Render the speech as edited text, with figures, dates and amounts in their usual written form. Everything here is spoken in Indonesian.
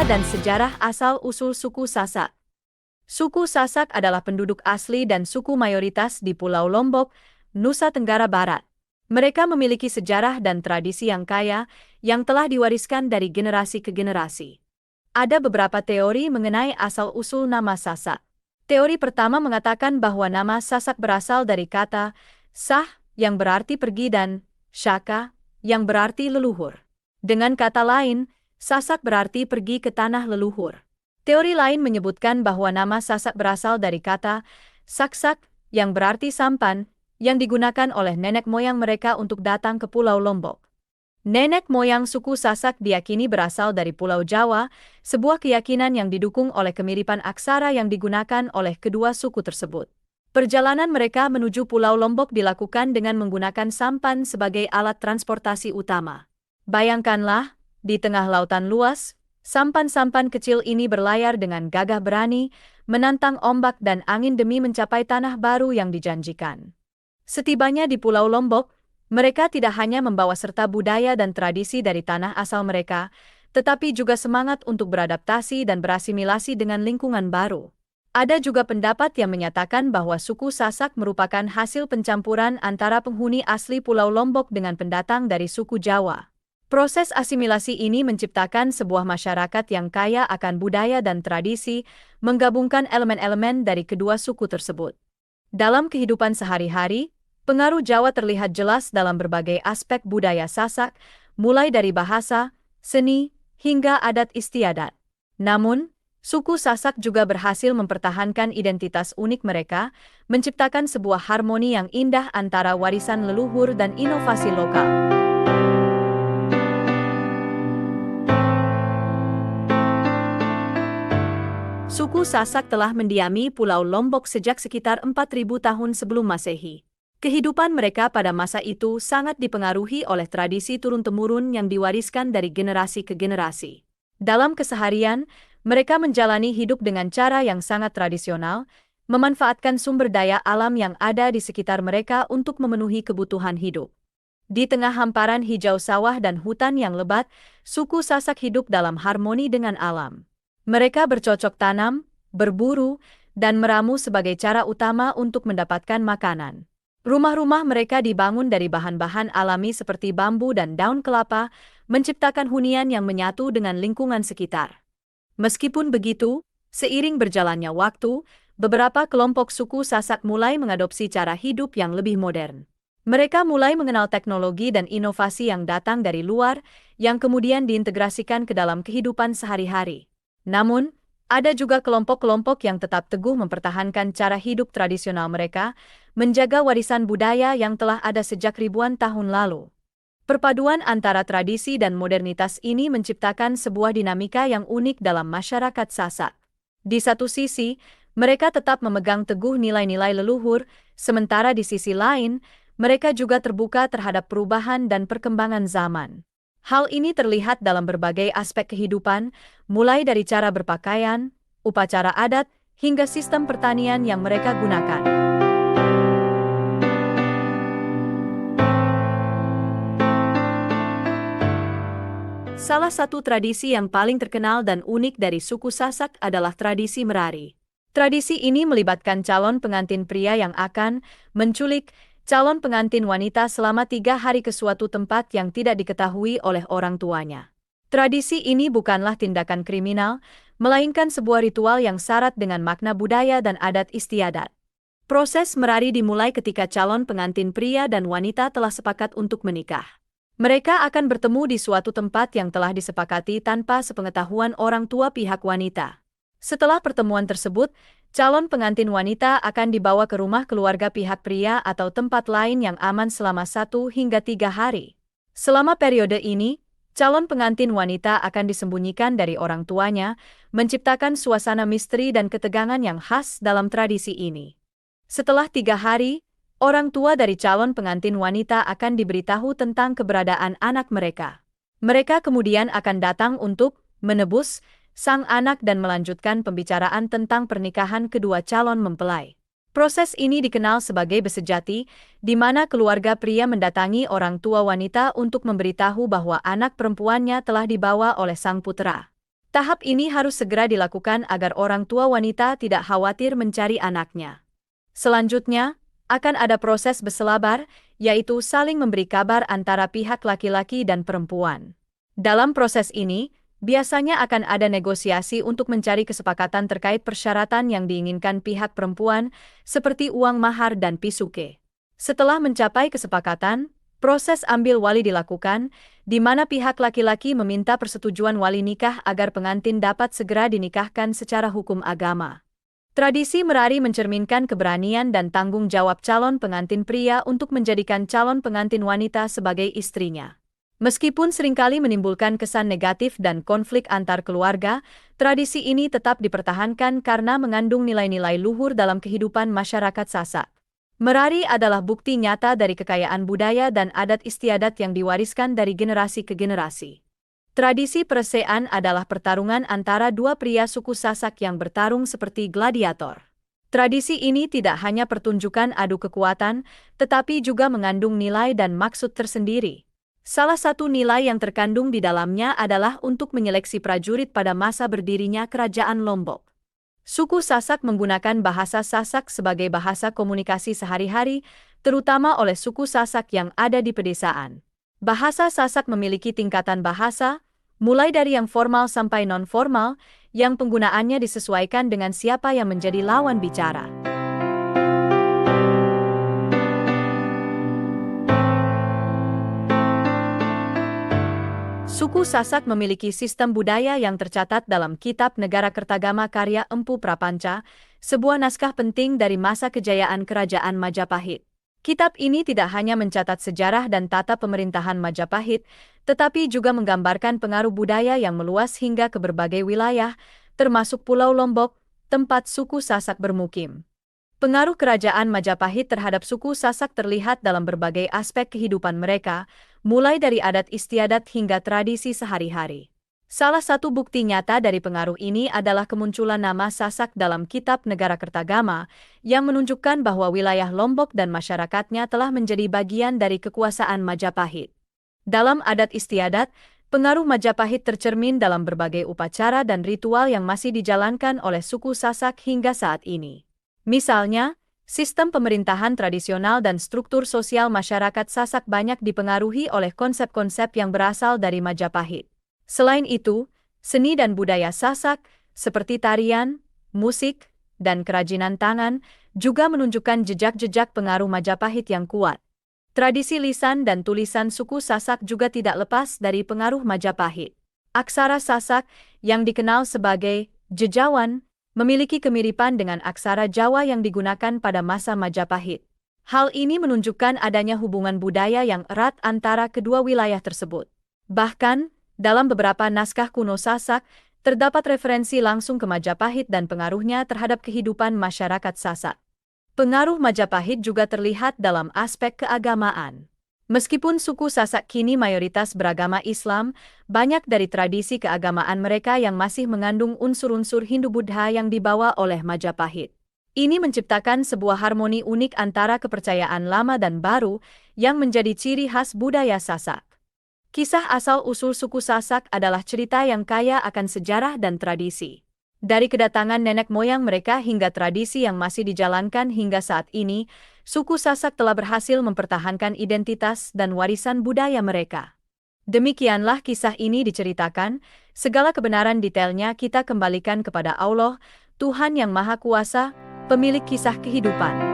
dan sejarah asal-usul suku Sasak. Suku Sasak adalah penduduk asli dan suku mayoritas di Pulau Lombok, Nusa Tenggara Barat. Mereka memiliki sejarah dan tradisi yang kaya, yang telah diwariskan dari generasi ke generasi. Ada beberapa teori mengenai asal-usul nama Sasak. Teori pertama mengatakan bahwa nama Sasak berasal dari kata sah, yang berarti pergi, dan shaka, yang berarti leluhur. Dengan kata lain, Sasak berarti pergi ke tanah leluhur. Teori lain menyebutkan bahwa nama Sasak berasal dari kata saksak, yang berarti sampan, yang digunakan oleh nenek moyang mereka untuk datang ke Pulau Lombok. Nenek moyang suku Sasak diyakini berasal dari Pulau Jawa, sebuah keyakinan yang didukung oleh kemiripan aksara yang digunakan oleh kedua suku tersebut. Perjalanan mereka menuju Pulau Lombok dilakukan dengan menggunakan sampan sebagai alat transportasi utama. Bayangkanlah, di tengah lautan luas, sampan-sampan kecil ini berlayar dengan gagah berani, menantang ombak dan angin demi mencapai tanah baru yang dijanjikan. Setibanya di Pulau Lombok, mereka tidak hanya membawa serta budaya dan tradisi dari tanah asal mereka, tetapi juga semangat untuk beradaptasi dan berasimilasi dengan lingkungan baru. Ada juga pendapat yang menyatakan bahwa suku Sasak merupakan hasil pencampuran antara penghuni asli Pulau Lombok dengan pendatang dari suku Jawa. Proses asimilasi ini menciptakan sebuah masyarakat yang kaya akan budaya dan tradisi, menggabungkan elemen-elemen dari kedua suku tersebut. Dalam kehidupan sehari-hari, pengaruh Jawa terlihat jelas dalam berbagai aspek budaya Sasak, mulai dari bahasa, seni, hingga adat istiadat. Namun, suku Sasak juga berhasil mempertahankan identitas unik mereka, menciptakan sebuah harmoni yang indah antara warisan leluhur dan inovasi lokal. Suku Sasak telah mendiami Pulau Lombok sejak sekitar 4.000 tahun sebelum Masehi. Kehidupan mereka pada masa itu sangat dipengaruhi oleh tradisi turun-temurun yang diwariskan dari generasi ke generasi. Dalam keseharian, mereka menjalani hidup dengan cara yang sangat tradisional, memanfaatkan sumber daya alam yang ada di sekitar mereka untuk memenuhi kebutuhan hidup. Di tengah hamparan hijau sawah dan hutan yang lebat, suku Sasak hidup dalam harmoni dengan alam. Mereka bercocok tanam, berburu, dan meramu sebagai cara utama untuk mendapatkan makanan. Rumah-rumah mereka dibangun dari bahan-bahan alami seperti bambu dan daun kelapa, menciptakan hunian yang menyatu dengan lingkungan sekitar. Meskipun begitu, seiring berjalannya waktu, beberapa kelompok suku Sasak mulai mengadopsi cara hidup yang lebih modern. Mereka mulai mengenal teknologi dan inovasi yang datang dari luar, yang kemudian diintegrasikan ke dalam kehidupan sehari-hari. Namun, ada juga kelompok-kelompok yang tetap teguh mempertahankan cara hidup tradisional mereka, menjaga warisan budaya yang telah ada sejak ribuan tahun lalu. Perpaduan antara tradisi dan modernitas ini menciptakan sebuah dinamika yang unik dalam masyarakat Sasak. Di satu sisi, mereka tetap memegang teguh nilai-nilai leluhur, sementara di sisi lain, mereka juga terbuka terhadap perubahan dan perkembangan zaman. Hal ini terlihat dalam berbagai aspek kehidupan, mulai dari cara berpakaian, upacara adat, hingga sistem pertanian yang mereka gunakan. Salah satu tradisi yang paling terkenal dan unik dari suku Sasak adalah tradisi merari. Tradisi ini melibatkan calon pengantin pria yang akan menculik calon pengantin wanita selama 3 hari ke suatu tempat yang tidak diketahui oleh orang tuanya. Tradisi ini bukanlah tindakan kriminal, melainkan sebuah ritual yang syarat dengan makna budaya dan adat istiadat. Proses merari dimulai ketika calon pengantin pria dan wanita telah sepakat untuk menikah. Mereka akan bertemu di suatu tempat yang telah disepakati tanpa sepengetahuan orang tua pihak wanita. Setelah pertemuan tersebut, calon pengantin wanita akan dibawa ke rumah keluarga pihak pria atau tempat lain yang aman selama 1 hingga 3 hari. Selama periode ini, calon pengantin wanita akan disembunyikan dari orang tuanya, menciptakan suasana misteri dan ketegangan yang khas dalam tradisi ini. Setelah 3 hari, orang tua dari calon pengantin wanita akan diberitahu tentang keberadaan anak mereka. Mereka kemudian akan datang untuk menebus sang anak dan melanjutkan pembicaraan tentang pernikahan kedua calon mempelai. Proses ini dikenal sebagai besejati, di mana keluarga pria mendatangi orang tua wanita untuk memberitahu bahwa anak perempuannya telah dibawa oleh sang putra. Tahap ini harus segera dilakukan agar orang tua wanita tidak khawatir mencari anaknya. Selanjutnya, akan ada proses berselabar, yaitu saling memberi kabar antara pihak laki-laki dan perempuan. Dalam proses ini, biasanya akan ada negosiasi untuk mencari kesepakatan terkait persyaratan yang diinginkan pihak perempuan, seperti uang mahar dan pisuke. Setelah mencapai kesepakatan, proses ambil wali dilakukan, di mana pihak laki-laki meminta persetujuan wali nikah agar pengantin dapat segera dinikahkan secara hukum agama. Tradisi merari mencerminkan keberanian dan tanggung jawab calon pengantin pria untuk menjadikan calon pengantin wanita sebagai istrinya. Meskipun seringkali menimbulkan kesan negatif dan konflik antar keluarga, tradisi ini tetap dipertahankan karena mengandung nilai-nilai luhur dalam kehidupan masyarakat Sasak. Merari adalah bukti nyata dari kekayaan budaya dan adat istiadat yang diwariskan dari generasi ke generasi. Tradisi peresean adalah pertarungan antara dua pria suku Sasak yang bertarung seperti gladiator. Tradisi ini tidak hanya pertunjukan adu kekuatan, tetapi juga mengandung nilai dan maksud tersendiri. Salah satu nilai yang terkandung di dalamnya adalah untuk menyeleksi prajurit pada masa berdirinya Kerajaan Lombok. Suku Sasak menggunakan bahasa Sasak sebagai bahasa komunikasi sehari-hari, terutama oleh suku Sasak yang ada di pedesaan. Bahasa Sasak memiliki tingkatan bahasa, mulai dari yang formal sampai non-formal, yang penggunaannya disesuaikan dengan siapa yang menjadi lawan bicara. Suku Sasak memiliki sistem budaya yang tercatat dalam Kitab Negara Kertagama karya Empu Prapanca, sebuah naskah penting dari masa kejayaan Kerajaan Majapahit. Kitab ini tidak hanya mencatat sejarah dan tata pemerintahan Majapahit, tetapi juga menggambarkan pengaruh budaya yang meluas hingga ke berbagai wilayah, termasuk Pulau Lombok, tempat suku Sasak bermukim. Pengaruh Kerajaan Majapahit terhadap suku Sasak terlihat dalam berbagai aspek kehidupan mereka, mulai dari adat istiadat hingga tradisi sehari-hari. Salah satu bukti nyata dari pengaruh ini adalah kemunculan nama Sasak dalam Kitab Negara Kertagama, yang menunjukkan bahwa wilayah Lombok dan masyarakatnya telah menjadi bagian dari kekuasaan Majapahit. Dalam adat istiadat, pengaruh Majapahit tercermin dalam berbagai upacara dan ritual yang masih dijalankan oleh suku Sasak hingga saat ini. Misalnya, sistem pemerintahan tradisional dan struktur sosial masyarakat Sasak banyak dipengaruhi oleh konsep-konsep yang berasal dari Majapahit. Selain itu, seni dan budaya Sasak, seperti tarian, musik, dan kerajinan tangan, juga menunjukkan jejak-jejak pengaruh Majapahit yang kuat. Tradisi lisan dan tulisan suku Sasak juga tidak lepas dari pengaruh Majapahit. Aksara Sasak, yang dikenal sebagai jejawan, memiliki kemiripan dengan aksara Jawa yang digunakan pada masa Majapahit. Hal ini menunjukkan adanya hubungan budaya yang erat antara kedua wilayah tersebut. Bahkan, dalam beberapa naskah kuno Sasak, terdapat referensi langsung ke Majapahit dan pengaruhnya terhadap kehidupan masyarakat Sasak. Pengaruh Majapahit juga terlihat dalam aspek keagamaan. Meskipun suku Sasak kini mayoritas beragama Islam, banyak dari tradisi keagamaan mereka yang masih mengandung unsur-unsur Hindu-Buddha yang dibawa oleh Majapahit. Ini menciptakan sebuah harmoni unik antara kepercayaan lama dan baru yang menjadi ciri khas budaya Sasak. Kisah asal-usul suku Sasak adalah cerita yang kaya akan sejarah dan tradisi. Dari kedatangan nenek moyang mereka hingga tradisi yang masih dijalankan hingga saat ini, suku Sasak telah berhasil mempertahankan identitas dan warisan budaya mereka. Demikianlah kisah ini diceritakan, segala kebenaran detailnya kita kembalikan kepada Allah, Tuhan yang Maha Kuasa, pemilik kisah kehidupan.